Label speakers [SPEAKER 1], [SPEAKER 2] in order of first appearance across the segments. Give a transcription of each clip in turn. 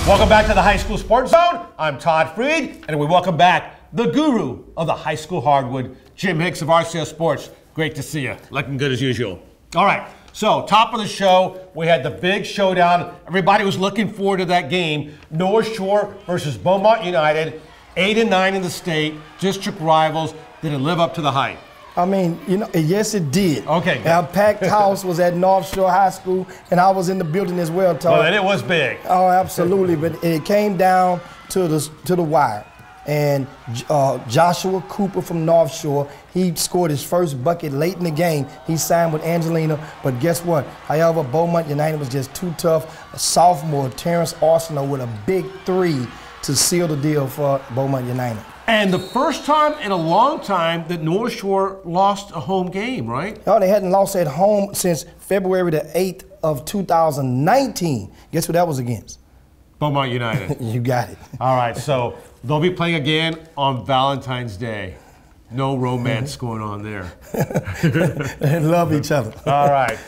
[SPEAKER 1] Welcome back to the High School Sports Zone. I'm Todd Freed, and we welcome back the guru of the high school hardwood, Jim Hicks of RCS Sports. Great to see you. Looking good as usual. All right, so top of the show, we had the big showdown. Everybody was looking forward to that game. North Shore versus Beaumont United, 8-9 in the state, district rivals. Did it live up to the hype?
[SPEAKER 2] I mean, yes, it did.
[SPEAKER 1] Okay.
[SPEAKER 2] Our packed house was at North Shore High School, and I was in the building as well, Todd.
[SPEAKER 1] Well, and it was big.
[SPEAKER 2] Oh, absolutely. But it came down to the wire. And Joshua Cooper from North Shore, he scored his first bucket late in the game. He signed with Angelina, but guess what? However, Beaumont United was just too tough. A sophomore, Terrence Arsenault, with a big three to seal the deal for Beaumont United.
[SPEAKER 1] And the first time in a long time that North Shore lost a home game, right?
[SPEAKER 2] No, they hadn't lost at home since February the 8th of 2019. Guess who that was against?
[SPEAKER 1] Beaumont United.
[SPEAKER 2] You got it.
[SPEAKER 1] All right, so they'll be playing again on Valentine's Day. No romance going on there.
[SPEAKER 2] They love each other.
[SPEAKER 1] All right.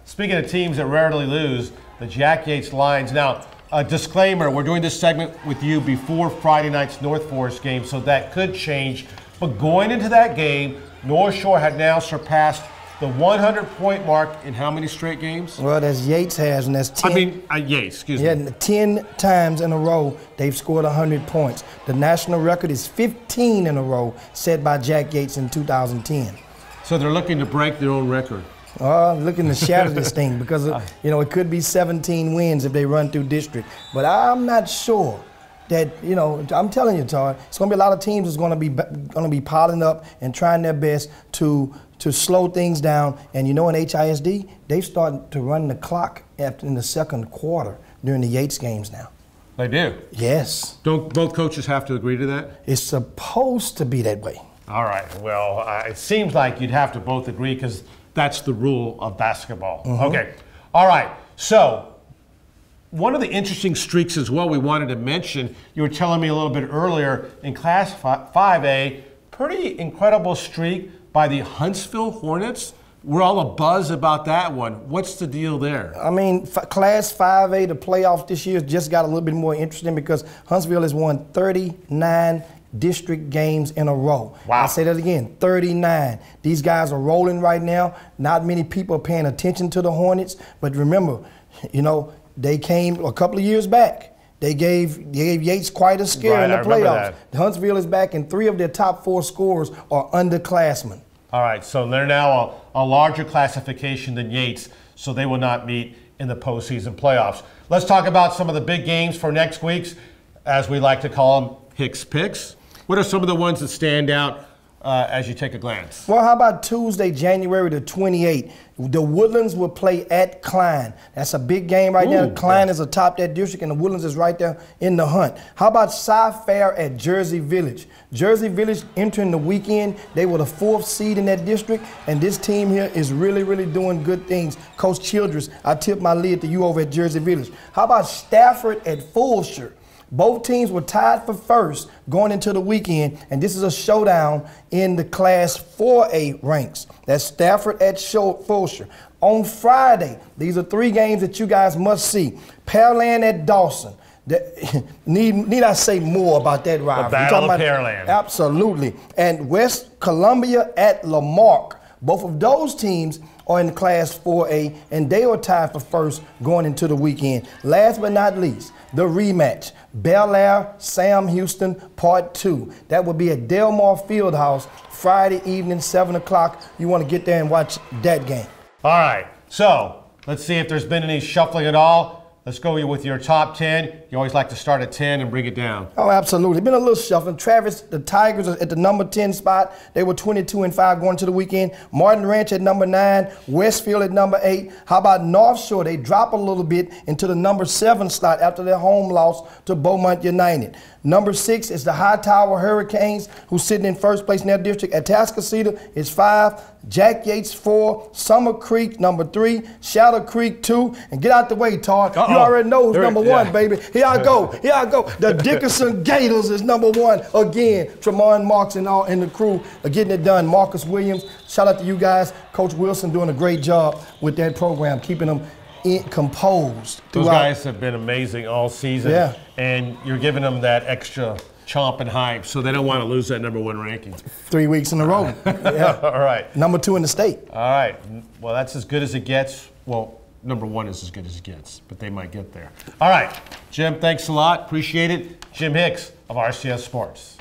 [SPEAKER 1] Speaking of teams that rarely lose, the Jack Yates Lions. Now, a disclaimer, we're doing this segment with you before Friday night's North Forest game, so that could change. But going into that game, North Shore had now surpassed the 100-point mark in how many straight games?
[SPEAKER 2] Well, that's Yates has, and that's 10.
[SPEAKER 1] Yates, excuse me.
[SPEAKER 2] Yeah, 10 times in a row they've scored 100 points. The national record is 15 in a row set by Jack Yates in 2010.
[SPEAKER 1] So they're looking to break their own record.
[SPEAKER 2] Looking to shatter this thing because, it could be 17 wins if they run through district. But I'm not sure that, I'm telling you, Todd, it's going to be a lot of teams that's going to be piling up and trying their best to slow things down. And in HISD, they've started to run the clock in the second quarter during the Yates games now.
[SPEAKER 1] They do?
[SPEAKER 2] Yes.
[SPEAKER 1] Don't both coaches have to agree to that?
[SPEAKER 2] It's supposed to be that way.
[SPEAKER 1] All right. Well, it seems like you'd have to both agree because that's the rule of basketball. Mm-hmm. Okay. All right. So one of the interesting streaks as well we wanted to mention, you were telling me a little bit earlier, in Class 5A, pretty incredible streak by the Huntsville Hornets. We're all a buzz about that one. What's the deal there? I
[SPEAKER 2] mean, Class 5A, the playoff this year just got a little bit more interesting because Huntsville has won 39 district games in a row.
[SPEAKER 1] Wow.
[SPEAKER 2] I'll say that again, 39. These guys are rolling right now. Not many people are paying attention to the Hornets, but remember, they came a couple of years back. They gave Yates quite a scare in the playoffs. Huntsville is back, and 3 of their top 4 scorers are underclassmen.
[SPEAKER 1] All right, so they're now a larger classification than Yates, so they will not meet in the postseason playoffs. Let's talk about some of the big games for next week's, as we like to call them, Hicks Picks. What are some of the ones that stand out as you take a glance?
[SPEAKER 2] Well, how about Tuesday, January the 28th? The Woodlands will play at Klein. That's a big game right now. Klein is atop that district, and the Woodlands is right there in the hunt. How about Cy-Fair at Jersey Village? Jersey Village entering the weekend. They were the 4th seed in that district, and this team here is really, really doing good things. Coach Childress, I tip my lid to you over at Jersey Village. How about Stafford at Fulshire? Both teams were tied for first going into the weekend, and this is a showdown in the Class 4A ranks. That's Stafford at Fulshire. On Friday, these are 3 games that you guys must see. Pearland at Dawson. Need I say more about that rivalry?
[SPEAKER 1] The Battle of Pearland.
[SPEAKER 2] Absolutely. And West Columbia at Lamarck. Both of those teams are in Class 4A, and they are tied for first going into the weekend. Last but not least, the rematch, Bel Air, Sam Houston, Part 2. That will be at Delmar Fieldhouse Friday evening, 7 o'clock. You want to get there and watch that game.
[SPEAKER 1] All right, so let's see if there's been any shuffling at all. Let's go with your top 10. You always like to start at 10 and bring it down.
[SPEAKER 2] Oh, absolutely. Been a little shuffling. Travis, the Tigers are at the number 10 spot. They were 22-5 going to the weekend. Martin Ranch at number 9. Westfield at number 8. How about North Shore? They drop a little bit into the number 7 slot after their home loss to Beaumont United. Number 6 is the Hightower Hurricanes, who's sitting in first place in their district. Atascocita is 5. Jack Yates 4. Summer Creek number 3. Shadow Creek 2. And get out the way, Todd. You already know who's number 1, baby. Here I go. The Dickerson Gators is number 1 again. Tremont Marks and the crew are getting it done. Marcus Williams, shout out to you guys. Coach Wilson doing a great job with that program, keeping them composed.
[SPEAKER 1] Those guys have been amazing all season.
[SPEAKER 2] Yeah.
[SPEAKER 1] And you're giving them that extra chomp and hype, so they don't want to lose that #1 ranking.
[SPEAKER 2] 3 weeks in a row. Yeah.
[SPEAKER 1] All right.
[SPEAKER 2] #2 in the state.
[SPEAKER 1] All right. Well, that's as good as it gets. Well, #1 is as good as it gets, but they might get there. All right. Jim, thanks a lot. Appreciate it. Jim Hicks of RCS Sports.